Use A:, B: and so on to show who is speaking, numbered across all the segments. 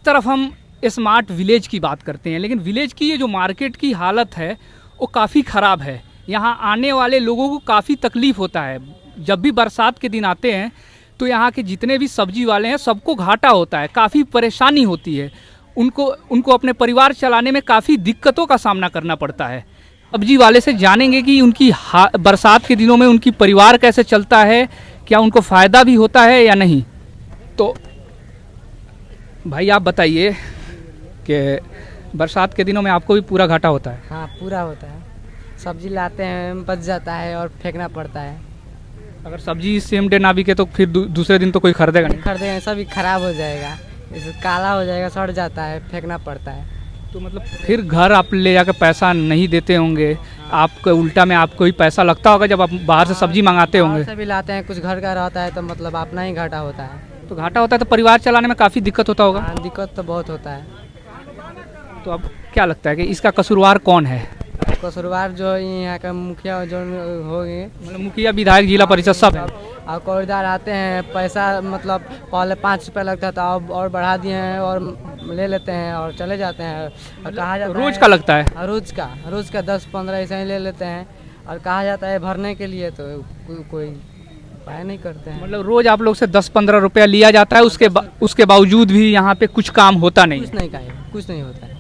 A: तरफ हम smart village की बात करते हैं, लेकिन विलेज की ये जो मार्केट की हालत है वो काफ़ी ख़राब है। यहाँ आने वाले लोगों को काफ़ी तकलीफ़ होता है। जब भी बरसात के दिन आते हैं तो यहाँ के जितने भी सब्जी वाले हैं सबको घाटा होता है, काफ़ी परेशानी होती है। उनको अपने परिवार चलाने में काफ़ी दिक्कतों का सामना करना पड़ता है। सब्जी वाले से जानेंगे कि उनकी बरसात के दिनों में उनकी परिवार कैसे चलता है, क्या उनको फ़ायदा भी होता है या नहीं। तो भाई आप बताइए कि बरसात के दिनों में आपको भी पूरा घाटा होता है?
B: हाँ, पूरा होता है। सब्जी लाते हैं, बच जाता है और फेंकना पड़ता है।
A: अगर सब्जी सेम डे ना बिके तो फिर दूसरे दिन तो कोई खरीदेगा नहीं?
B: खरीदेगा, सभी खराब हो जाएगा, जैसे काला हो जाएगा, सड़ जाता है, फेंकना पड़ता है।
A: तो मतलब फिर घर आप ले जाकर पैसा नहीं देते होंगे, आपको उल्टा में आपको ही पैसा लगता होगा जब आप बाहर से सब्जी मंगाते होंगे?
B: बाहर से भी लाते हैं, कुछ घर का रहता है तो मतलब अपना ही घाटा होता है।
A: तो घाटा होता है तो परिवार चलाने में काफ़ी दिक्कत होता होगा?
B: हाँ, दिक्कत तो बहुत होता है।
A: तो अब क्या लगता है कि इसका कसूरवार कौन है?
B: कसूरवार जो यहाँ का मुखिया जो हो गए,
A: मतलब मुखिया, विधायक, जिला परिषद सब है।
B: और कौड़ीदार आते हैं, पैसा मतलब पहले 5 रुपये लगता था, अब और बढ़ा दिए हैं और ले लेते हैं और चले जाते हैं। और कहा जाता
A: रोज का लगता है?
B: रोज का 10-15 ऐसे ही ले लेते हैं और कहा जाता है भरने के लिए, तो कोई उपाय नहीं करते हैं।
A: मतलब रोज आप लोग से 10-15 रुपया लिया जाता है, उसके बावजूद भी यहाँ पे कुछ काम होता नहीं?
B: कुछ नहीं होता है।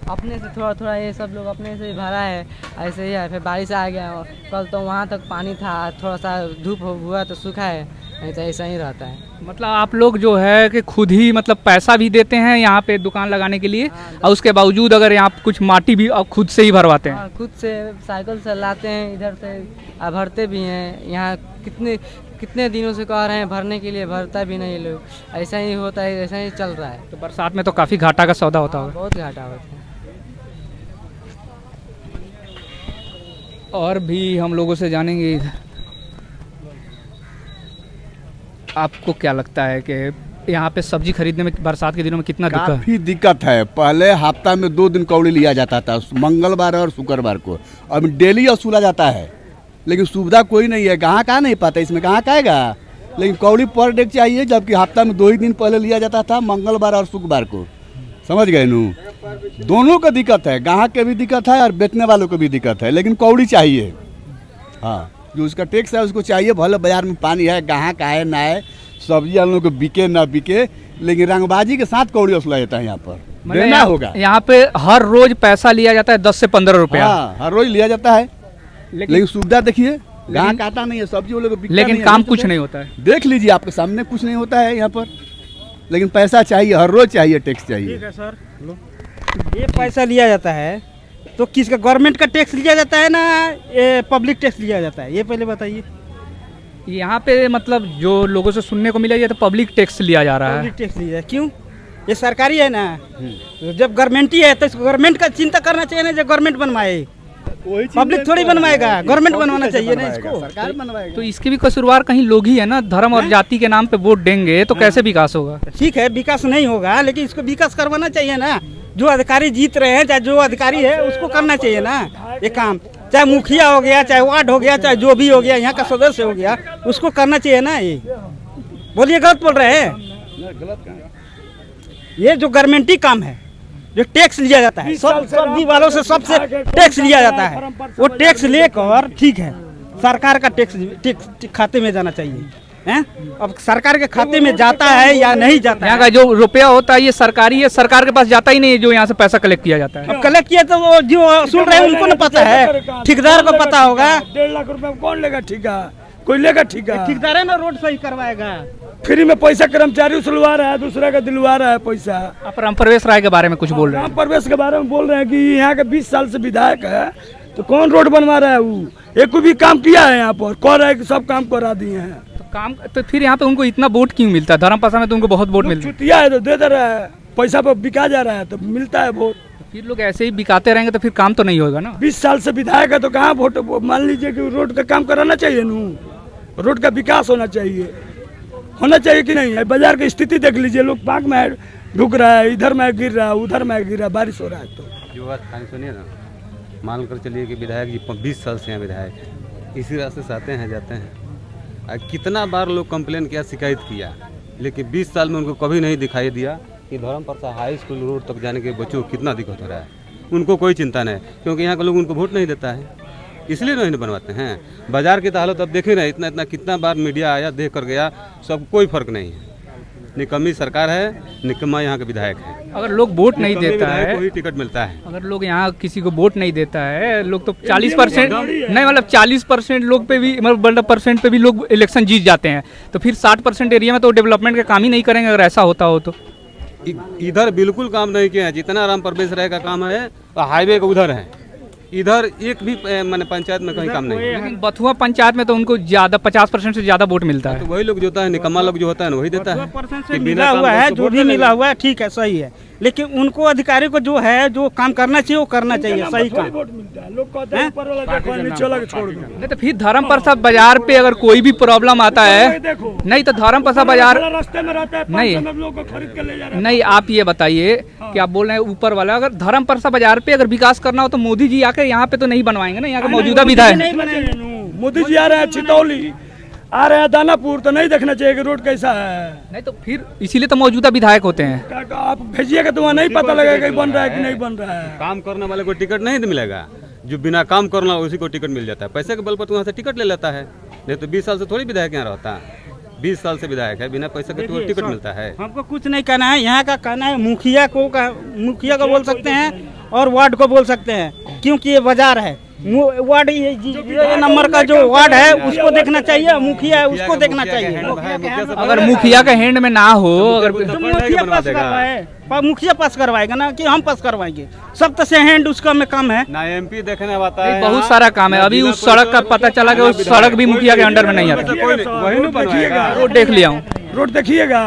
B: अपने से थोड़ा ये सब लोग अपने से ही भरा है, ऐसे ही है। फिर बारिश आ गया, कल तो वहाँ तक पानी था, थोड़ा सा धूप हुआ तो सूखा है, नहीं तो ऐसा ही रहता है।
A: मतलब आप लोग जो है कि खुद ही मतलब पैसा भी देते हैं यहाँ पे दुकान लगाने के लिए?
B: हाँ,
A: और उसके बावजूद अगर यहाँ कुछ माटी भी आप खुद से ही भरवाते हैं?
B: हाँ, खुद से साइकिल से लाते हैं, इधर से भरते भी हैं। यहाँ कितने दिनों से कह रहे हैं भरने के लिए, भरता भी नहीं लोग। ऐसा ही होता है, ऐसा ही चल रहा है।
A: तो बरसात में तो काफ़ी घाटा का सौदा होता होगा?
B: बहुत घाटा होता है।
A: और भी हम लोगों से जानेंगे, आपको क्या लगता है कि यहाँ पे सब्जी खरीदने में बरसात के दिनों में कितना दिक्कत?
C: काफ़ी दिक्कत है। पहले हफ्ता में 2 दिन कौड़ी लिया जाता था, मंगलवार और शुक्रवार को। अब डेली वसूला जाता है, लेकिन सुविधा कोई नहीं है। ग्राहक आ नहीं पाता, इसमें ग्राहक आएगा। लेकिन कौड़ी पर डे चाहिए, जबकि हफ्ता में 2 ही दिन पहले लिया जाता था, मंगलवार और शुक्रवार को। समझ गए नू? दोनों का दिक्कत है, ग्राहक के भी दिक्कत है और बेचने वालों को भी दिक्कत है। लेकिन कौड़ी चाहिए। हाँ, जो उसका टैक्स है उसको चाहिए। भले बाजार में पानी है, ग्राहक आए ना आए, सब्जी वालों को बिके ना बिके, लेकिन रंगबाजी के साथ कौड़ी वसूला जाता है यहाँ पर। देना होगा।
A: यहाँ पे हर रोज पैसा लिया जाता है 10 से 15 रुपया।
C: हाँ, हर रोज लिया जाता है, लेकिन सुविधा देखिए, ग्राहक आता नहीं है, सब्जी वालों को,
A: लेकिन काम कुछ नहीं होता है।
C: देख लीजिए, आपके सामने कुछ नहीं होता है यहाँ पर। लेकिन पैसा चाहिए, हर रोज चाहिए, टैक्स चाहिए।
D: ठीक है सर, ये पैसा लिया जाता है तो किसका, गवर्नमेंट का टैक्स लिया जाता है ना ये पब्लिक टैक्स लिया जाता है, ये पहले बताइए।
A: यहाँ पे मतलब जो लोगों से सुनने को मिला ये तो पब्लिक टैक्स लिया जा रहा है।
D: पब्लिक टैक्स लिया, क्यों? ये सरकारी है ना, तो जब गवर्नमेंट ही है तो गवर्नमेंट का चिंता करना चाहिए ना, जो गवर्नमेंट बनवाए। पब्लिक थोड़ी बनवाएगा, गवर्नमेंट बनवाना चाहिए ना इसको,
C: सरकार बनवाएगा।
A: तो इसके भी कसूरवार कहीं लोग ही है ना। धर्म और जाति के नाम पे वोट देंगे तो कैसे विकास होगा?
D: ठीक है, विकास नहीं होगा, लेकिन इसको विकास करवाना चाहिए ना। जो अधिकारी जीत रहे हैं, चाहे जो अधिकारी है उसको करना चाहिए ना ये काम। चाहे मुखिया हो गया, चाहे वार्ड हो गया, चाहे जो भी हो गया, यहाँ का सदस्य हो गया, उसको करना चाहिए ना। ये बोलिए, गलत बोल रहे हैं? ये जो गवर्नमेंट ही काम है, जो टैक्स लिया जाता है, सब्जी वालों से सबसे टैक्स लिया जाता है, वो टैक्स लेकर ठीक है सरकार का टैक्स खाते में जाना चाहिए। हैं? अब सरकार के खाते में जाता है या नहीं जाता है?
A: यहाँ का जो रुपया होता है ये सरकारी है, सरकार के पास जाता ही नहीं है जो यहाँ से पैसा कलेक्ट किया जाता है।
D: अब कलेक्ट किया तो वो जो सुन रहे हैं उनको ना पता है, ठेकेदार को पता होगा।
E: 1.5 लाख रुपए कौन लेगा ठेका? कोई लेगा ठेका?
D: ठेकेदार है ना, रोड सही करवाएगा।
E: फ्री में पैसा कर्मचारी उसलवा रहा है, दूसरा का दिलवा रहा है पैसा।
A: आप रामप्रवेश राय के बारे में कुछ बोल रहे हैं?
E: रामप्रवेश के बारे में बोल रहे हैं कि यहाँ के 20 साल से विधायक है, तो कौन रोड बनवा रहा है? वो एक भी काम किया है यहाँ पर? कह रहा है कि सब काम करा दिए हैं।
A: काम तो फिर यहाँ पे उनको इतना वोट क्यों मिलता है? धर्मपाशा में तो उनको बहुत वोट मिलता है।
E: छुट्टिया है तो दे रहा है, पैसा पर बिका जा रहा है तो मिलता है वोट।
A: फिर लोग ऐसे ही बिकाते रहेंगे तो फिर काम तो नहीं होगा ना।
E: 20 साल से विधायक है तो कहाँ वोट? मान लीजिए कि रोड का काम कराना चाहिए नू, रोड का विकास होना चाहिए कि नहीं है? बाजार की स्थिति देख लीजिए, लोग पार्क में ढुक रहा है, इधर में गिर रहा है, उधर में गिर रहा है, बारिश हो रहा है। तो
F: जो बात सुनिए ना, मान कर चलिए कि विधायक जी 20 साल से हैं विधायक, इसी रास्ते से आते हैं जाते हैं। कितना बार लोग कंप्लेन किया, शिकायत किया, लेकिन 20 साल में उनको कभी नहीं दिखाई दिया कि धर्मप्रसा हाई स्कूल रोड तक जाने के बच्चों को कितना दिक्कत हो रहा है, उनको कोई चिंता नहीं, क्योंकि यहाँ के लोग उनको वोट नहीं देता है, इसलिए नहीं बनवाते हैं। बाजार की तो हालत अब देख ही रहे, इतना कितना बार मीडिया आया, देख कर गया, सब कोई फर्क नहीं है। निकम्मी सरकार है, निकम्मा यहाँ के विधायक है।
A: अगर लोग वोट नहीं देता है,
F: कोई टिकट मिलता है,
A: अगर लोग यहाँ किसी को वोट नहीं देता है, लोग तो 40% नहीं, मतलब 40% लोग पे भी, मतलब % पे भी लोग इलेक्शन जीत जाते हैं, तो फिर 60% एरिया में तो डेवलपमेंट का काम ही नहीं करेंगे अगर ऐसा होता हो तो।
F: इधर बिल्कुल काम नहीं किया है, जितना राम प्रवेश राय का काम है हाईवे का उधर है, इधर एक भी मैंने पंचायत में कहीं काम नहीं है।
A: लेकिन बथुआ पंचायत में तो उनको ज़्यादा 50% से ज़्यादा वोट मिलता है।
F: तो वही लोग जो होता है, निकम्मा लोग जो होता है वही देता है।
D: % मिला हुआ है, जो भी मिला हुआ है ठीक है, सही है, लेकिन उनको अधिकारी को जो है, जो काम करना चाहिए वो करना चाहिए, सही काम।
E: वोट मिलता है, लोग कहते हैं ऊपर वाला देखो, नीचे वाला को छोड़ दो।
A: नहीं तो फिर धर्मप्रसा बाजार पे अगर कोई भी प्रॉब्लम आता है,
E: देखो
A: नहीं तो धर्मप्रसा बाजार
E: रास्ते में रहता है,
A: नहीं।
E: 500 लोगों को खरीद के ले जा रहा है।
A: नहीं, आप ये बताइए कि आप बोल रहे हैं ऊपर वाला, अगर धर्मप्रसा बाजार पे अगर विकास करना हो तो मोदी जी आकर यहाँ पे तो नहीं बनवाएंगे ना, यहाँ के मौजूदा विधायक।
E: मोदी जी आ रहे हैं चितौली, आ रहे हैं दानापुर, तो नहीं देखना चाहिए कि रोड कैसा है।
A: नहीं तो फिर इसीलिए तो मौजूदा विधायक होते हैं।
E: आप भेजिएगा तो वहाँ नहीं पता लगेगा कि बन रहा है कि नहीं बन रहा है।
F: काम करने वाले को टिकट नहीं मिलेगा, जो बिना काम करना उसी को टिकट मिल जाता है, पैसे के बल पर तो वहाँ से टिकट ले लेता है। नहीं तो 20 साल से थोड़ी विधायक यहाँ रहता है, 20 साल से विधायक है, बिना पैसे के तो टिकट मिलता है।
D: हमको कुछ नहीं कहना है, यहाँ का कहना है मुखिया को बोल सकते हैं और वार्ड को बोल सकते हैं, क्योंकि ये बाजार है। वार्ड ये नंबर का जो वार्ड है उसको देखना चाहिए, मुखिया है उसको देखना चाहिए।
A: अगर मुखिया का हैंड में ना हो, अगर
D: तो मुखिया पास करवाए, मुखिया पास करवाएगा ना, कि हम पास करवाएंगे? सब तो से हैंड उसका में काम है
F: ना, MP देखने आता है,
A: बहुत सारा काम है। अभी उस सड़क का पता चला कि उस सड़क भी मुखिया के अंडर में नहीं आता।
F: वही नहीं बनवाएगा।
A: रोड देख लिया हूँ,
E: रोड देखिएगा,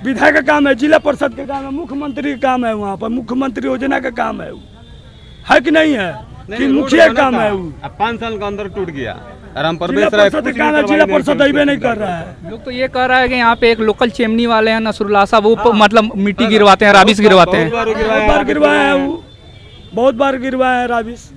E: विधायक का काम है, जिला परिषद का काम है, मुख्यमंत्री का काम है, वहाँ पर मुख्यमंत्री योजना का काम है कि नहीं है? कि मुखिया का काम है।
F: 5 साल के अंदर टूट गया, राम
E: जिला
F: प्रवेश राय
E: परिषद का काम है, जिला परिषद अभी नहीं कर रहा है।
A: लोग तो ये कह रहा है कि यहाँ पे एक लोकल चेमनी वाले हैं नसरुल्लाह साहब, वो मतलब मिट्टी गिरवाते हैं, राबिस गिरवाते हैं।
E: बहुत बार गिरवाए हैं वो, बहुत बार गिरवाए हैं राबिस।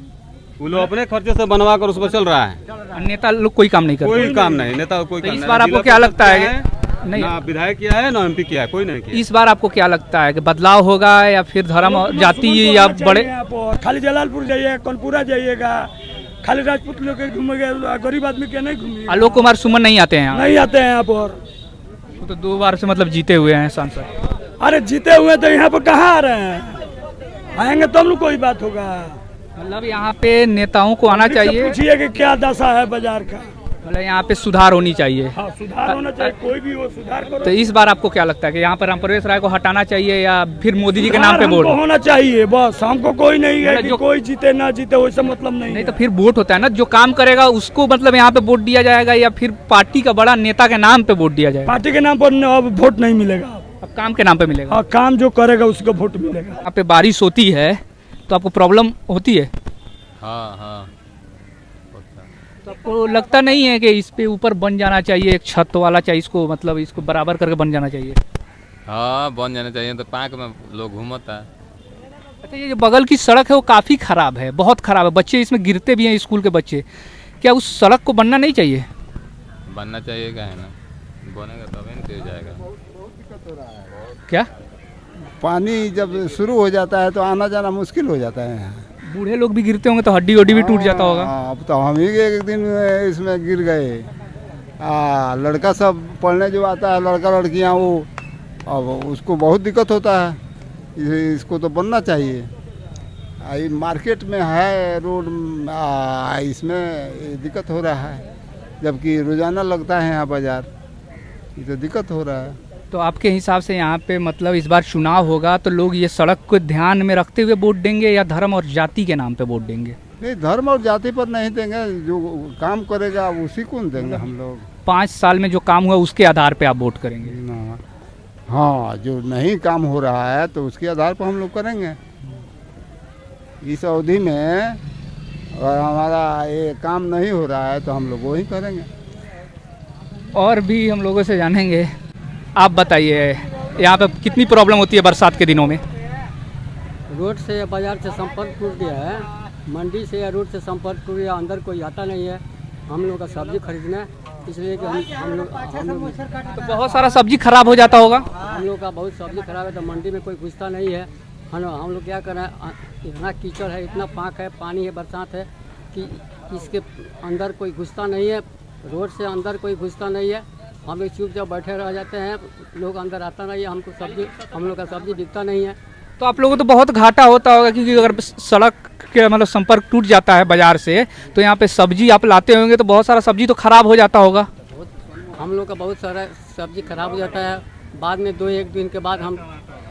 F: वो लोग अपने खर्चे से बनवा कर उस पर चल रहा है।
A: नेता लोग कोई काम नहीं करते।
F: कोई काम नहीं, नेता कोई काम
A: इस
F: नहीं।
A: बार आपको क्या लगता है? नहीं,
F: ना विधायक किया है, ना MP किया है, कोई नहीं किया।
A: इस बार आपको क्या लगता है कि बदलाव होगा या फिर धर्म और जाति या बड़े?
E: खाली जलालपुर जाइए, कौनपुरा जाइएगा, खाली राजपूत लोग घूमेगा, गरीब आदमी के नहीं घूमिएगा।
A: आलोक कुमार सुमन नहीं आते हैं यहाँ?
E: नहीं आते हैं यहाँ पर।
A: वो तो 2 बार से मतलब जीते हुए हैं सांसद।
E: अरे जीते हुए तो यहाँ पर कहाँ आ रहे हैं? आएंगे तो हम लोग कोई बात होगा।
A: मतलब यहाँ पे नेताओं को आना चाहिए,
E: पूछिए कि क्या दशा है बाजार का।
A: मतलब यहाँ पे सुधार होनी चाहिए।
E: हाँ, सुधार होना चाहिए, कोई भी हो सुधार करो।
A: तो इस बार आपको क्या लगता है कि यहाँ पर राम प्रवेश राय को हटाना चाहिए या फिर मोदी जी के नाम पे वोट
E: होना चाहिए? बस हमको कोई नहीं है कि
A: जो
E: कोई जीते ना जीते, वैसा मतलब नहीं
A: नहीं
E: है।
A: तो फिर वोट होता है ना, जो काम करेगा उसको मतलब यहाँ पे वोट दिया जाएगा या फिर पार्टी का बड़ा नेता के नाम पे वोट दिया जाएगा?
E: पार्टी के नाम पर अब वोट नहीं मिलेगा,
A: अब काम के नाम पे मिलेगा।
E: हाँ, काम जो करेगा उसको वोट मिलेगा।
A: यहाँ पे बारिश होती है तो आपको प्रॉब्लम होती है?
G: हाँ हाँ,
A: तो आपको लगता नहीं है कि इस पे ऊपर बन जाना चाहिए, एक छत वाला चाहिए, इसको मतलब इसको बराबर करके बन जाना चाहिए?
G: हाँ बन जाना चाहिए, तो पार्क में लोग घूमता है।
A: अच्छा, ये जो बगल की सड़क है वो काफ़ी ख़राब है, बहुत ख़राब है, बच्चे इसमें गिरते भी हैं, स्कूल के बच्चे। क्या उस सड़क को बनना नहीं चाहिए?
G: बनना चाहिए, क्या है ना, बनेगा तभी ना तेज जाएगा।
A: क्या
C: पानी जब शुरू हो जाता है तो आना जाना मुश्किल हो जाता है यहाँ।
A: बूढ़े लोग भी गिरते होंगे तो हड्डी वड्डी भी टूट जाता होगा।
C: अब तो हम ही एक दिन इसमें गिर गए। लड़का सब पढ़ने जो आता है, लड़का लड़कियाँ, वो अब उसको बहुत दिक्कत होता है। इसको तो बनना चाहिए। ये मार्केट में है रोड, इसमें दिक्कत हो रहा है, जबकि रोजाना लगता है यहाँ बाजार, ये तो दिक्कत हो रहा है।
A: तो आपके हिसाब से यहाँ पे मतलब इस बार चुनाव होगा तो लोग ये सड़क को ध्यान में रखते हुए वोट देंगे या धर्म और जाति के नाम पे वोट देंगे?
C: नहीं, धर्म और जाति पर नहीं देंगे, जो काम करेगा उसी को देंगे हम लोग।
A: 5 साल में जो काम हुआ उसके आधार पे आप वोट करेंगे?
C: हाँ, जो नहीं काम हो रहा है तो उसके आधार पर हम लोग करेंगे। इस अवधि में अगर हमारा ये काम नहीं हो रहा है तो हम लोग वही करेंगे।
A: और भी हम लोगों से जानेंगे। आप बताइए, यहाँ पे कितनी प्रॉब्लम होती है बरसात के दिनों में?
H: रोड से या बाजार से संपर्क टूट गया है, मंडी से या रोड से संपर्क टूट गया, अंदर कोई आता नहीं है। हम लोग का सब्जी खरीदने इसलिए कि हम लोग
A: तो बहुत सारा सब्जी खराब हो जाता होगा।
H: हम लोग का बहुत सब्जी खराब है तो मंडी में कोई घुसता नहीं है। हम लोग क्या कर रहे हैं, इतना कीचड़ है, इतना पाक है, पानी है, बरसात है कि इसके अंदर कोई घुसता नहीं है, रोड से अंदर कोई घुसता नहीं है। हम लोग चुपचाप बैठे रह जाते हैं, लोग अंदर आता नहीं है, हम लोग का सब्जी बिकता नहीं है।
A: तो आप लोगों को तो बहुत घाटा होता होगा, क्योंकि अगर सड़क के मतलब संपर्क टूट जाता है बाजार से, तो यहाँ पे सब्जी आप लाते होंगे तो बहुत सारा सब्जी तो खराब हो जाता होगा।
H: हम लोग का बहुत सारा सब्जी खराब हो जाता है, बाद में 2-1 दिन के बाद हम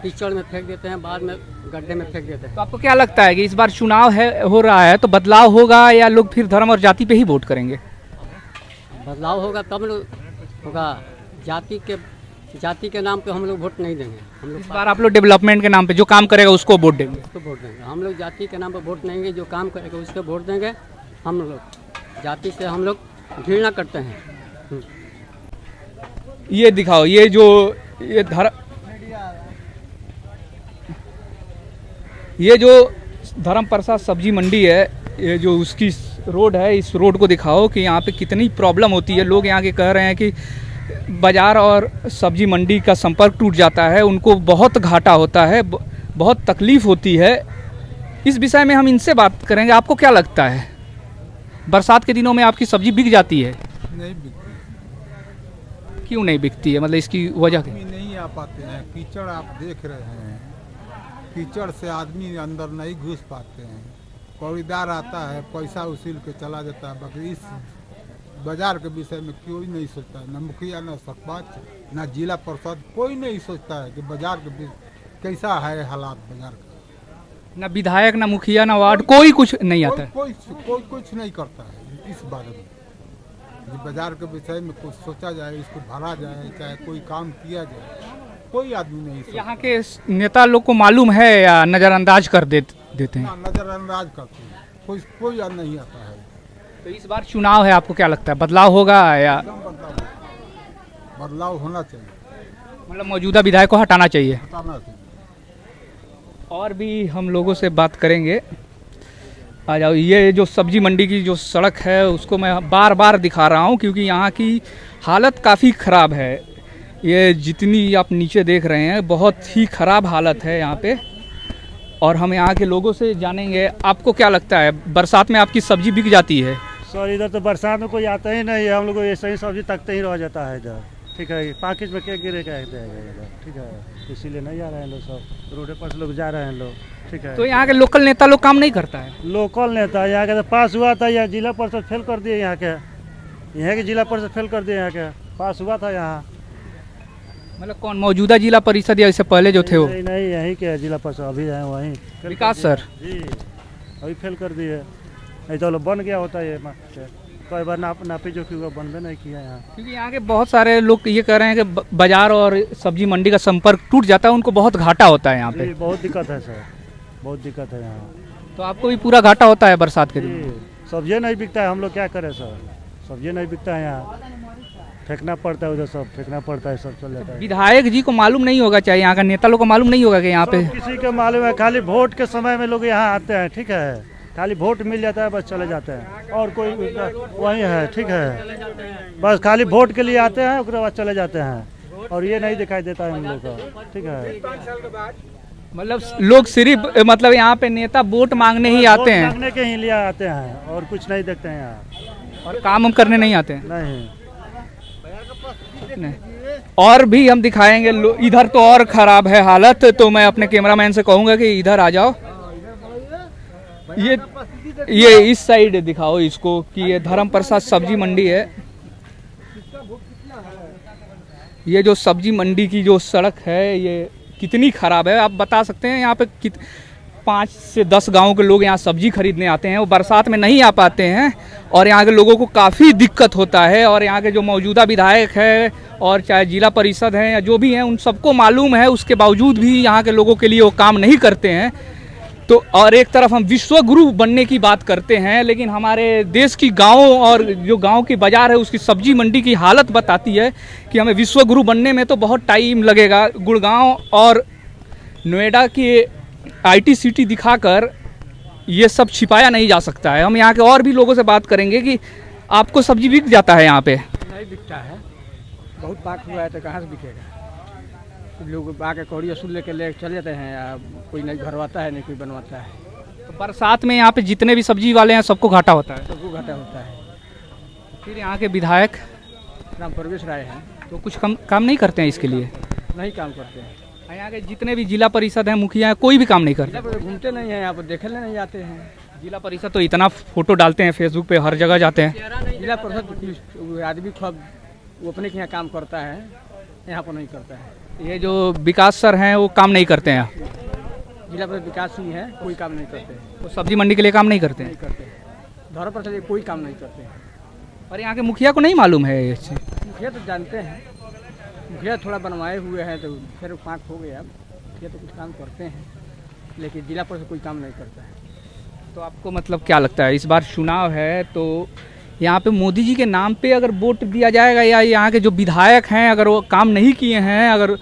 H: कीचड़ में फेंक देते हैं, बाद में गड्ढे में फेंक देते हैं।
A: तो आपको क्या लगता है कि इस बार चुनाव हो रहा है तो बदलाव होगा, या लोग फिर धर्म और जाति पे ही वोट करेंगे?
H: बदलाव होगा तब होगा, जाति के नाम पे हम लोग वोट नहीं देंगे। हम लोग
A: इस बार आप लोग डेवलपमेंट के नाम पे जो काम करेगा उसको वोट देंगे?
H: उसको वोट देंगे। हम लोग जाति के नाम पे वोट नहीं देंगे, जो काम करेगा उसको वोट देंगे। हम लोग जाति से हम लोग घृणा करते हैं।
A: ये दिखाओ, ये जो धर्म प्रसाद सब्जी मंडी है, ये जो उसकी रोड है, इस रोड को दिखाओ कि यहाँ पे कितनी प्रॉब्लम होती है। लोग यहाँ के कह रहे हैं कि बाज़ार और सब्जी मंडी का संपर्क टूट जाता है, उनको बहुत घाटा होता है, बहुत तकलीफ़ होती है। इस विषय में हम इनसे बात करेंगे। आपको क्या लगता है, बरसात के दिनों में आपकी सब्जी बिक जाती है?
I: नहीं बिकती।
A: क्यों नहीं बिकती है, मतलब इसकी वजह क्या?
I: नहीं आ पाते हैं, कीचड़ आप देख रहे हैं, कीचड़ से आदमी अंदर नहीं घुस पाते हैं। कौड़ीदार आता है, पैसा उसील के चला जाता है। बाकी इस बाजार के विषय में कोई नहीं सोचता है, न मुखिया, न सरपंच, न जिला परिषद, कोई नहीं सोचता है कि बाजार के कैसा है हालात बाजार का।
A: न विधायक, न मुखिया, न वार्ड, कोई कुछ नहीं आता है।
I: कोई कुछ नहीं करता है इस बारे में। बाजार के विषय में कुछ सोचा जाए, इसको भरा जाए, चाहे कोई काम किया जाए, कोई आदमी नहीं सोचता।
A: यहाँ के नेता लोग को मालूम है या नज़रअंदाज कर देते हैं?
I: नजरअंदाज करते हैं, कोई नहीं आता है।
A: तो इस बार चुनाव है, आपको क्या लगता है बदलाव होगा या
I: बदलाव होना चाहिए?
A: मतलब मौजूदा विधायक को हटाना चाहिए?
I: हटाना चाहिए।
A: और भी हम लोगों से बात करेंगे। आ जाओ, ये जो सब्जी मंडी की जो सड़क है उसको मैं बार बार दिखा रहा हूँ, क्योंकि यहाँ की हालत काफ़ी ख़राब है। ये जितनी आप नीचे देख रहे हैं, बहुत ही ख़राब हालत है यहाँ पे। और हम यहाँ के लोगों से जानेंगे, आपको क्या लगता है बरसात में आपकी सब्जी बिक जाती है?
J: सर इधर तो बरसात में कोई आता ही नहीं है, हम लोग ऐसे ही सब्जी तकते ही रह जाता है इधर। ठीक है, पाकिट में क्या गिरे क्या जाएगा इधर। ठीक है, इसीलिए नहीं आ रहे हैं लोग, सब रोड पर से लोग जा रहे हैं लोग। ठीक है,
A: तो यहाँ के लोकल नेता लोग काम नहीं करता है?
J: लोकल नेता यहाँ के तो पास हुआ था, यहाँ जिला परिषद फेल कर दिए, यहाँ के जिला परिषद फेल कर दिए, यहाँ के पास हुआ था यहाँ।
A: मतलब कौन, मौजूदा जिला परिषद या इससे पहले जो थे वो?
J: नहीं यहीं के जिला परिषद अभी है वहीं।
A: विकास सर
J: जी अभी फेल कर दिए, नहीं तो बन गया होता है। कई बार नापी जो हुआ, बनबे नहीं किया यहाँ।
A: क्योंकि यहाँ के बहुत सारे लोग ये कह रहे हैं कि बाजार और सब्जी मंडी का संपर्क टूट जाता है, उनको बहुत घाटा होता है यहाँ पे।
J: बहुत दिक्कत है सर, बहुत दिक्कत है यहाँ।
A: तो आपको भी पूरा घाटा होता है बरसात के दिन?
J: सब्जी नहीं बिकता है, हम लोग क्या करें सर, सब्जी नहीं बिकता है यहाँ, फेंकना पड़ता है उधर, सब फेंकना पड़ता है, सब चल जाता है।
A: विधायक जी को मालूम नहीं होगा, चाहिए यहाँ का नेता लोग को मालूम नहीं होगा कि यहाँ पे?
J: किसी को मालूम है, खाली वोट के समय में लोग यहाँ आते हैं। ठीक है, खाली वोट मिल जाता है बस चले जाते हैं, और कोई वही है। ठीक है, बस खाली वोट के लिए आते हैं, उसके बाद चले जाते हैं, और ये नहीं दिखाई देता है हम लोग का। ठीक है,
A: मतलब लोग सिर्फ मतलब यहाँ पे नेता वोट मांगने ही आते हैं?
J: मांगने के ही लिए आते हैं, और कुछ नहीं देखते हैं यहाँ,
A: और काम करने नहीं आते हैं?
J: नहीं।
A: और भी हम दिखाएंगे। इधर तो और ख़राब है हालत, तो मैं अपने कैमरामैन से कहूँगा कि इधर आ जाओ। ये इस साइड दिखाओ इसको कि ये धर्म प्रसाद सब्जी मंडी है। ये जो सब्जी मंडी की जो सड़क है ये कितनी ख़राब है, आप बता सकते हैं? यहाँ पे 5 से 10 गांव के लोग यहाँ सब्जी खरीदने आते हैं, वो बरसात में नहीं आ पाते हैं, और यहाँ के लोगों को काफ़ी दिक्कत होता है। और यहाँ के जो मौजूदा विधायक है और चाहे जिला परिषद हैं या जो भी हैं, उन सबको मालूम है, उसके बावजूद भी यहाँ के लोगों के लिए वो काम नहीं करते हैं। तो और एक तरफ हम विश्व गुरु बनने की बात करते हैं, लेकिन हमारे देश की गाँव और जो गाँव की बाज़ार है उसकी सब्जी मंडी की हालत बताती है कि हमें विश्व गुरु बनने में तो बहुत टाइम लगेगा। गुड़गांव और नोएडा की IT सिटी दिखाकर ये सब छिपाया नहीं जा सकता है। हम यहाँ के और भी लोगों से बात करेंगे कि आपको सब्जी बिक जाता है यहाँ पे?
D: नहीं बिकता है, बहुत पाक हुआ है तो कहाँ से बिकेगा। लोग आके कौड़ी असूल लेके ले चले जाते हैं, या कोई नहीं भरवाता है नहीं कोई बनवाता है।
A: तो बरसात में यहाँ पे जितने भी सब्जी वाले हैं सबको घाटा होता है।
D: सबको घाटा होता है।
A: फिर यहाँ के विधायक
D: राम प्रवेश राय हैं,
A: तो कुछ काम नहीं करते हैं इसके लिए।
D: नहीं काम करते हैं।
A: यहाँ के जितने भी जिला परिषद हैं, मुखिया हैं, कोई भी काम नहीं करते।
D: जिला पर घूमते नहीं हैं, यहाँ पर देखने नहीं जाते हैं।
A: जिला परिषद तो इतना फोटो डालते हैं फेसबुक पे, हर जगह जाते हैं।
D: जिला परिषद आदमी खूब वो अपने के यहाँ काम करता है, यहाँ पर नहीं करता है।
A: ये जो विकास सर हैं वो काम नहीं करते हैं।
D: जिला परिषद विकास सिंह है, कोई काम नहीं करते हैं।
A: वो सब्जी मंडी के लिए काम नहीं करते हैं।
D: नहीं करते हैं, धौरा पर चलिए कोई काम नहीं करते हैं।
A: और यहाँ के मुखिया को नहीं मालूम है ये चीज़।
D: मुखिया तो जानते हैं, मुखिया थोड़ा बनवाए हुए हैं तो फिर पाक हो गया। मुखिया तो कुछ काम करते हैं, लेकिन जिला परिषद कोई काम नहीं करता है।
A: तो आपको मतलब क्या लगता है, इस बार चुनाव है तो यहाँ पे मोदी जी के नाम पे अगर वोट दिया जाएगा, या यहाँ के जो विधायक हैं अगर वो काम नहीं किए हैं अगर,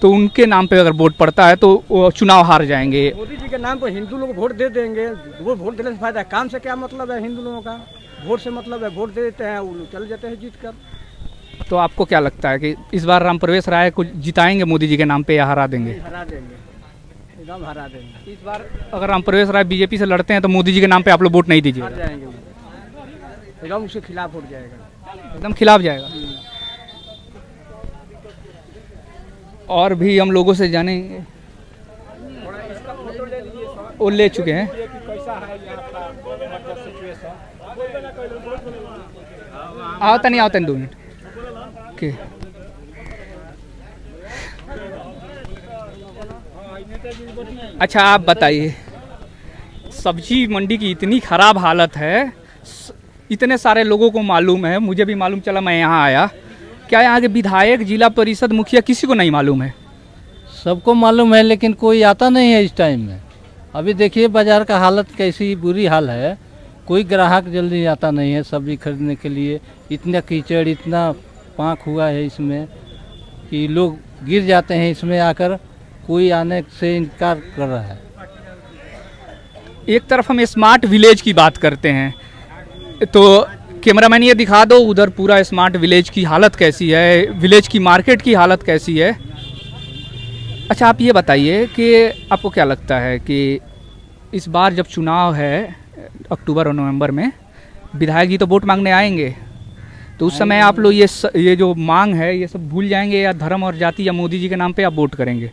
A: तो उनके नाम पे अगर वोट पड़ता है तो वो चुनाव हार जाएंगे?
D: मोदी जी के नाम पर हिंदू लोग वोट दे देंगे, वो वोट देने से फायदा है। काम से क्या मतलब है हिंदू लोगों का? वोट से मतलब है, वोट दे देते हैं, वो लोग चले जाते हैं जीत कर।
A: तो आपको क्या लगता है कि इस बार राम प्रवेश राय को जिताएंगे मोदी जी के नाम पे या हरा देंगे?
D: हरा देंगे, एकदम हरा देंगे।
A: इस बार अगर राम प्रवेश राय बीजेपी से लड़ते हैं तो मोदी जी के नाम पे आप लोग वोट नहीं दीजिए?
D: हार जाएंगे, एकदम उसके खिलाफ वोट जाएगा,
A: एकदम खिलाफ जाएगा। और भी हम लोगों से जानेंगे, वो ले चुके हैं। आवता नहीं 2 मिनट के। अच्छा आप बताइए, सब्जी मंडी की इतनी खराब हालत है, इतने सारे लोगों को मालूम है, मुझे भी मालूम चला, मैं यहाँ आया। क्या यहाँ के विधायक, जिला परिषद, मुखिया किसी को नहीं मालूम है?
K: सबको मालूम है, लेकिन कोई आता नहीं है इस टाइम में। अभी देखिए बाजार का हालत कैसी बुरी हाल है, कोई ग्राहक जल्दी आता नहीं है सब्जी खरीदने के लिए। इतना कीचड़, इतना पाँक हुआ है इसमें कि लोग गिर जाते हैं इसमें आकर, कोई आने से इनकार कर रहा है।
A: एक तरफ हम स्मार्ट विलेज की बात करते हैं, तो कैमरामैन ये दिखा दो उधर पूरा स्मार्ट विलेज की हालत कैसी है, विलेज की मार्केट की हालत कैसी है। अच्छा आप ये बताइए कि आपको क्या लगता है कि इस बार जब चुनाव है अक्टूबर और नवंबर में, विधायक जी तो वोट मांगने आएंगे, तो उस समय आप लोग ये जो मांग है ये सब भूल जाएंगे, या धर्म और जाति या मोदी जी के नाम पे आप वोट करेंगे?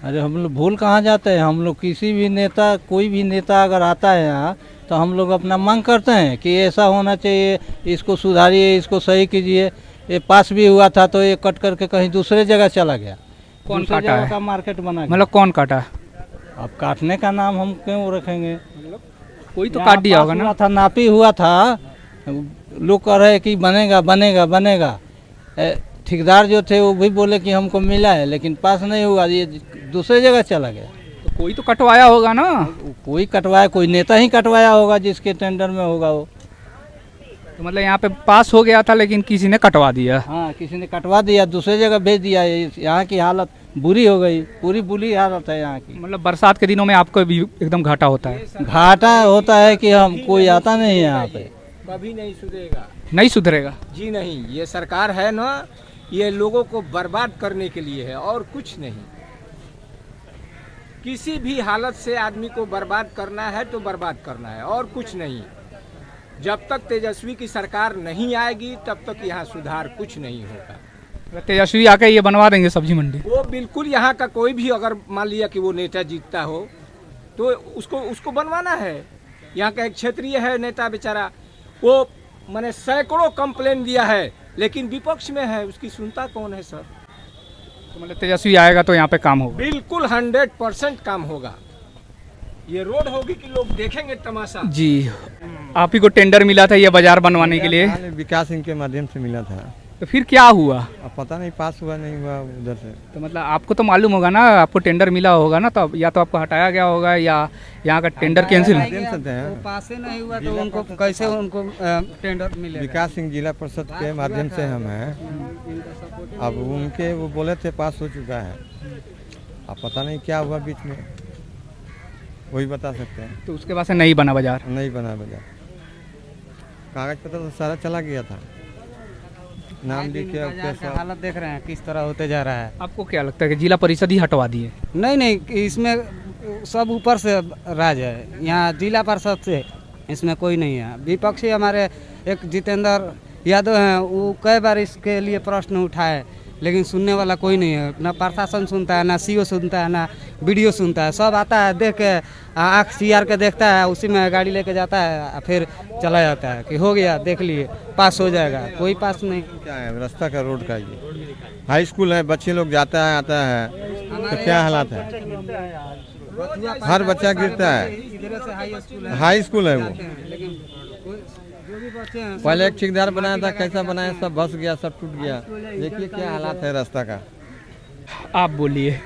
K: अरे हम लोग भूल कहाँ जाते हैं। हम लोग किसी भी नेता, कोई भी नेता अगर आता है यहाँ तो हम लोग अपना मांग करते हैं कि ऐसा होना चाहिए, इसको सुधारिए, इसको सही कीजिए। ये पास भी हुआ था तो ये कट करके कहीं दूसरे जगह चला गया।
A: कौन काटा है?
K: का मार्केट बना,
A: मतलब कौन काटा?
K: अब काटने का नाम हम क्यों रखेंगे?
A: कोई तो काट दिया होगा ना।
K: था, नापी हुआ था, लोग कह रहे कि बनेगा बनेगा बनेगा। ठेकेदार जो थे वो भी बोले कि हमको मिला है, लेकिन पास नहीं हुआ, ये दूसरे जगह चला गया।
A: तो कोई तो कटवाया होगा ना।
K: कोई कटवाया, कोई नेता ही कटवाया होगा जिसके टेंडर में होगा वो।
A: तो मतलब यहाँ पे पास हो गया था लेकिन किसी ने कटवा दिया।
K: हाँ, किसी ने कटवा दिया, दूसरे जगह भेज दिया। यहाँ की हालत बुरी हो गई, पूरी बुरी हालत है यहाँ की।
A: मतलब बरसात के दिनों में आपको भी एकदम घाटा होता है?
K: घाटा होता है कि हम कोई आता नहीं है यहाँ पे।
D: कभी नहीं सुधरेगा,
A: नहीं सुधरेगा
D: जी नहीं। ये सरकार है ना, ये लोगों को बर्बाद करने के लिए है और कुछ नहीं। किसी भी हालत से आदमी को बर्बाद करना है तो बर्बाद करना है और कुछ नहीं। जब तक तेजस्वी की सरकार नहीं आएगी तब तक यहाँ सुधार कुछ नहीं होगा।
A: तेजस्वी आके ये बनवा देंगे सब्जी मंडी?
D: वो बिल्कुल, यहाँ का कोई भी अगर मान लिया कि वो नेता जीतता हो तो उसको बनवाना है। यहाँ का एक क्षेत्रीय है नेता बेचारा, वो मैंने सैकड़ों कंप्लेन दिया है लेकिन विपक्ष में है, उसकी सुनता कौन है सर?
A: तो मतलब तेजस्वी आएगा तो यहाँ पे काम होगा?
D: बिल्कुल 100% काम होगा। ये रोड होगी कि लोग देखेंगे तमाशा।
A: जी, आप ही को टेंडर मिला था ये बाजार बनवाने के लिए?
L: विकास सिंह के माध्यम से मिला था।
A: तो फिर क्या हुआ?
L: अब पता नहीं पास हुआ नहीं हुआ उधर से।
A: तो मतलब आपको तो मालूम होगा ना, आपको टेंडर मिला होगा ना, तो या तो आपको हटाया गया होगा या यहाँ का टेंडर कैंसिल।
B: पास नहीं हुआ तो उनको कैसे उनको टेंडर मिलेगा?
L: विकास सिंह जिला परिषद के माध्यम से हम हैं। अब उनके वो बोले थे पास हो चुका है, अब पता नहीं क्या हुआ बीच में, वही बता सकते हैं।
A: तो उसके बाद से नहीं बना बाजार?
L: नहीं बना बाजार, कागज पत्र तो सारा चला गया था। नाम लिखे
B: बाजार का हालत देख रहे हैं किस तरह होते जा रहा है।
A: आपको क्या लगता है कि जिला परिषद ही हटवा दिए?
B: नहीं, इसमें सब ऊपर से राज है, यहाँ जिला परिषद से इसमें कोई नहीं है। विपक्षी हमारे एक जितेंद्र यादव हैं, वो कई बार इसके लिए प्रश्न उठाए, लेकिन सुनने वाला कोई नहीं है। ना प्रशासन सुनता है, ना सीओ सुनता है, ना वीडियो सुनता है। सब आता है, देख के आँख सीआर के देखता है, उसी में गाड़ी लेके जाता है, फिर चला जाता है कि हो गया, देख लिए, पास हो जाएगा। कोई पास नहीं।
L: क्या है रास्ता का, रोड का, ये हाई स्कूल है, बच्चे लोग जाता है आता है, तो क्या हालात है? हर बच्चा गिरता है। हाई स्कूल है वो। पहले एक ठेकेदार बनाया था, कैसा बनाया, सब बस गया, सब टूट गया। देखिए क्या हालात है रास्ता का।
A: आप बोलिए,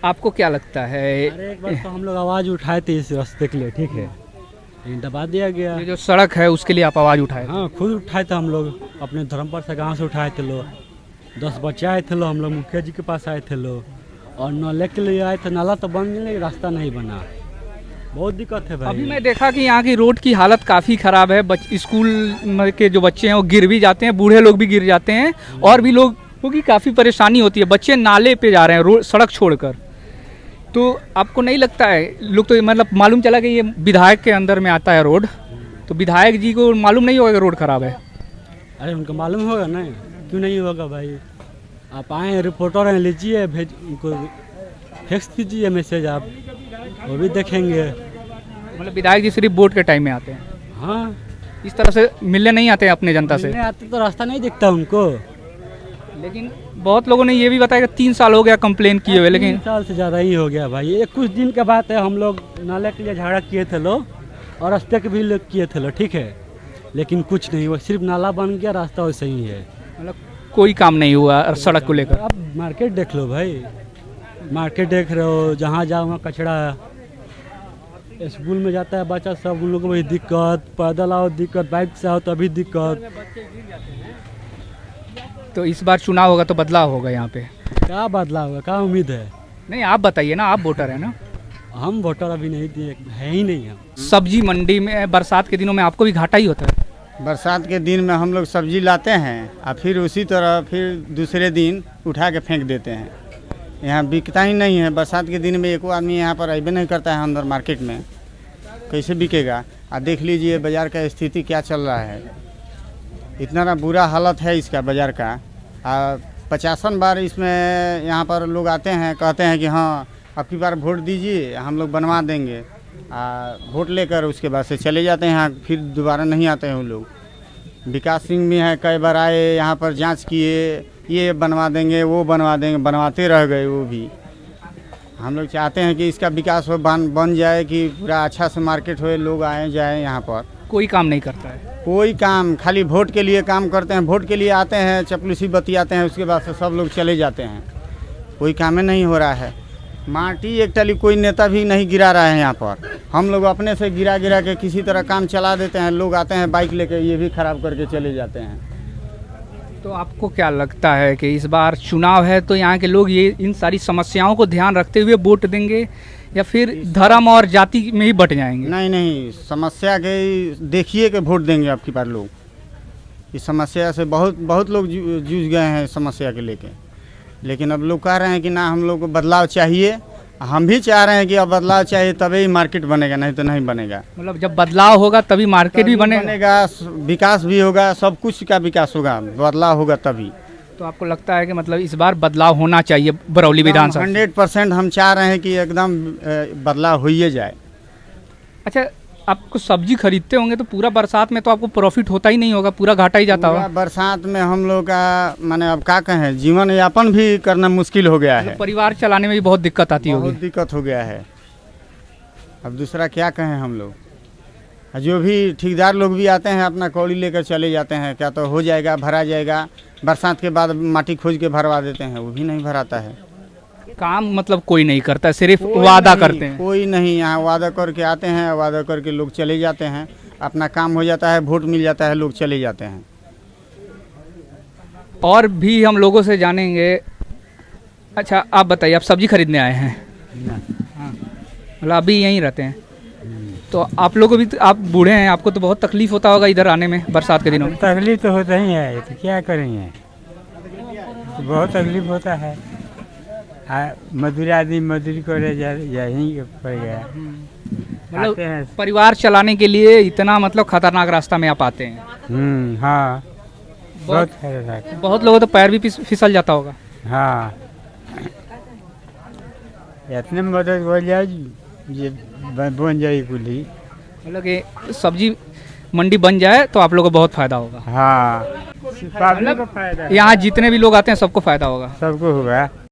A: आपको क्या लगता है?
M: अरे एक बार तो हम लोग आवाज़ उठाए थे इस रास्ते के लिए, ठीक है, लेकिन दबा दिया गया।
A: ये जो सड़क है उसके लिए आप आवाज़ उठाए?
M: हाँ, खुद उठाए थे हम लोग, अपने धर्मपुर से गाँव से उठाए थे लोग। 10 बच्चे आए थे लोग, हम लोग मुखिया जी के पास आए थे लोग, और नाले के लिए आए थे। नाला तो बन गया, रास्ता नहीं बना, बहुत दिक्कत है भाई।
A: अभी मैं देखा कि यहाँ की रोड की हालत काफ़ी ख़राब है। स्कूल के जो बच्चे हैं वो गिर भी जाते हैं, बूढ़े लोग भी गिर जाते हैं, और भी लोगों की काफ़ी परेशानी होती है। बच्चे नाले पे जा रहे हैं रोड, सड़क छोड़कर। तो आपको नहीं लगता है, लोग तो मतलब मालूम चला कि ये विधायक के अंदर में आता है रोड, तो विधायक जी को मालूम नहीं होगा कि रोड ख़राब है?
M: अरे उनको मालूम होगा ना, क्यों नहीं होगा भाई। आप आए रिपोर्टर हैं, लीजिए, भेज उनको फैक्स कीजिए मैसेज, आप वो भी देखेंगे।
A: मतलब विधायक जी सिर्फ वोट के टाइम में आते हैं?
M: हाँ,
A: इस तरह से मिलने नहीं आते हैं अपने जनता से?
M: मिलने आते तो रास्ता नहीं दिखता उनको।
A: लेकिन बहुत लोगों ने ये भी बताया कि 3 साल हो गया कंप्लेन किए हुए, लेकिन
M: 3 साल से ज़्यादा ही हो गया भाई। ये कुछ दिन के बात है, हम लोग नाले के लिए झगड़ा किए थे लोग, और रास्ते के भी लोग किए थे लोग, ठीक है, लेकिन कुछ नहीं हुआ। सिर्फ नाला बन गया, रास्ता वैसे ही है।
A: मतलब कोई काम नहीं हुआ सड़क को लेकर?
M: आप मार्केट देख लो भाई, मार्केट देख रहे हो, जहाँ जाओ वहाँ कचरा है। स्कूल में जाता है बच्चा, सब उन लोगों को भी दिक्कत, पैदल आओ दिक्कत, बाइक से आओ तभी दिक्कत।
A: तो इस बार चुनाव होगा तो बदलाव होगा यहाँ पे?
M: क्या बदलाव होगा, क्या उम्मीद है?
A: नहीं, आप बताइए ना, आप वोटर है ना।
M: हम वोटर अभी नहीं दिए, है ही नहीं हम।
A: सब्जी मंडी में बरसात के दिनों में आपको भी घाटा ही होता है?
D: बरसात के दिन में हम लोग सब्जी लाते हैं, और फिर उसी तरह फिर दूसरे दिन उठा के फेंक देते हैं। यहाँ बिकता ही नहीं है। बरसात के दिन में एको आदमी यहाँ पर अबे नहीं करता है अंदर मार्केट में, कैसे बिकेगा? और देख लीजिए बाज़ार का स्थिति क्या चल रहा है, इतना ना बुरा हालत है इसका बाज़ार का। 50 बार इसमें यहाँ पर लोग आते हैं, कहते हैं कि हाँ अब की बार वोट दीजिए, हम लोग बनवा देंगे। वोट लेकर उसके बाद से चले जाते हैं यहाँ, फिर दोबारा नहीं आते हैं वो लोग। विकास सिंह भी हैं, कई बार आए यहाँ पर, जांच किए, ये बनवा देंगे, वो बनवा देंगे, बनवाते रह गए वो भी। हम लोग चाहते हैं कि इसका विकास हो, बन जाए, कि पूरा अच्छा से मार्केट हो, लोग आए जाए यहाँ पर।
A: कोई काम नहीं करता है?
D: कोई काम, खाली वोट के लिए काम करते हैं। वोट के लिए आते हैं, चपलूसी बतियाते हैं, उसके बाद से सब लोग चले जाते हैं। कोई काम नहीं हो रहा है। माटी एक टली कोई नेता भी नहीं गिरा रहा है यहाँ पर। हम लोग अपने से गिरा के किसी तरह काम चला देते हैं। लोग आते हैं बाइक लेके, ये भी खराब करके चले जाते हैं।
A: तो आपको क्या लगता है कि इस बार चुनाव है तो यहाँ के लोग ये इन सारी समस्याओं को ध्यान रखते हुए वोट देंगे, या फिर धर्म और जाति में ही बट जाएंगे?
D: नहीं, समस्या के देखिए के वोट देंगे आपकी बार लोग। इस समस्या से बहुत लोग जूझ गए हैं समस्या के लेके, लेकिन अब लोग कह रहे हैं कि ना, हम लोग को बदलाव चाहिए। हम भी चाह रहे हैं कि अब बदलाव चाहिए, तभी मार्केट बनेगा, नहीं तो नहीं बनेगा।
A: मतलब जब बदलाव होगा तभी मार्केट भी बनेगा,
D: विकास भी होगा, सब कुछ का विकास होगा, बदलाव होगा तभी।
A: तो आपको लगता है कि मतलब इस बार बदलाव होना चाहिए बरौली विधानसभा?
D: 100% हम चाह रहे हैं कि एकदम बदलाव हो ही जाए।
A: अच्छा, आपको सब्जी खरीदते होंगे तो पूरा बरसात में तो आपको प्रॉफिट होता ही नहीं होगा, पूरा घाटा ही जाता होगा?
D: बरसात में हम लोग का माने अब क्या कहें, जीवन यापन भी करना मुश्किल हो गया है।
A: परिवार चलाने में भी बहुत दिक्कत आती होगी?
D: बहुत दिक्कत हो गया है। अब दूसरा क्या कहें हम लोग। जो भी ठेकेदार लोग भी आते हैं, अपना कौड़ी लेकर चले जाते हैं, क्या तो हो जाएगा, भरा जाएगा। बरसात के बाद माटी खोज के भरवा देते हैं, वो भी नहीं भराता है।
A: काम मतलब कोई नहीं करता, सिर्फ वादा करते हैं?
D: कोई नहीं, यहाँ वादा करके आते हैं, वादा करके लोग चले जाते हैं, अपना काम हो जाता है, वोट मिल जाता है, लोग चले जाते हैं।
A: और भी हम लोगों से जानेंगे। अच्छा, आप बताइए, आप सब्जी खरीदने आए हैं? हाँ, मतलब अभी यहीं रहते हैं? तो आप लोगों को भी, आप बूढ़े हैं, आपको तो बहुत तकलीफ होता होगा इधर आने में बरसात के दिनों में।
N: तकलीफ तो होता ही है, तो क्या करेंगे, तो बहुत तकलीफ होता है। मजदूरी आदमी मजदूरी करे यहीं पड़ गया।
A: मतलब परिवार चलाने के लिए इतना मतलब खतरनाक रास्ता में आप आते हैं।
N: हाँ,
A: बहुत लोगों तो पैर भी फिसल जाता होगा।
N: हाँ, इतने मदद हो जाए ये बन जाए कुली,
A: मतलब कि सब्जी मंडी बन जाए तो आप लोगों को बहुत फायदा होगा।
N: हाँ,
A: मतलब यहाँ जितने भी लोग आते हैं सबको फायदा होगा।
N: सबको होगा।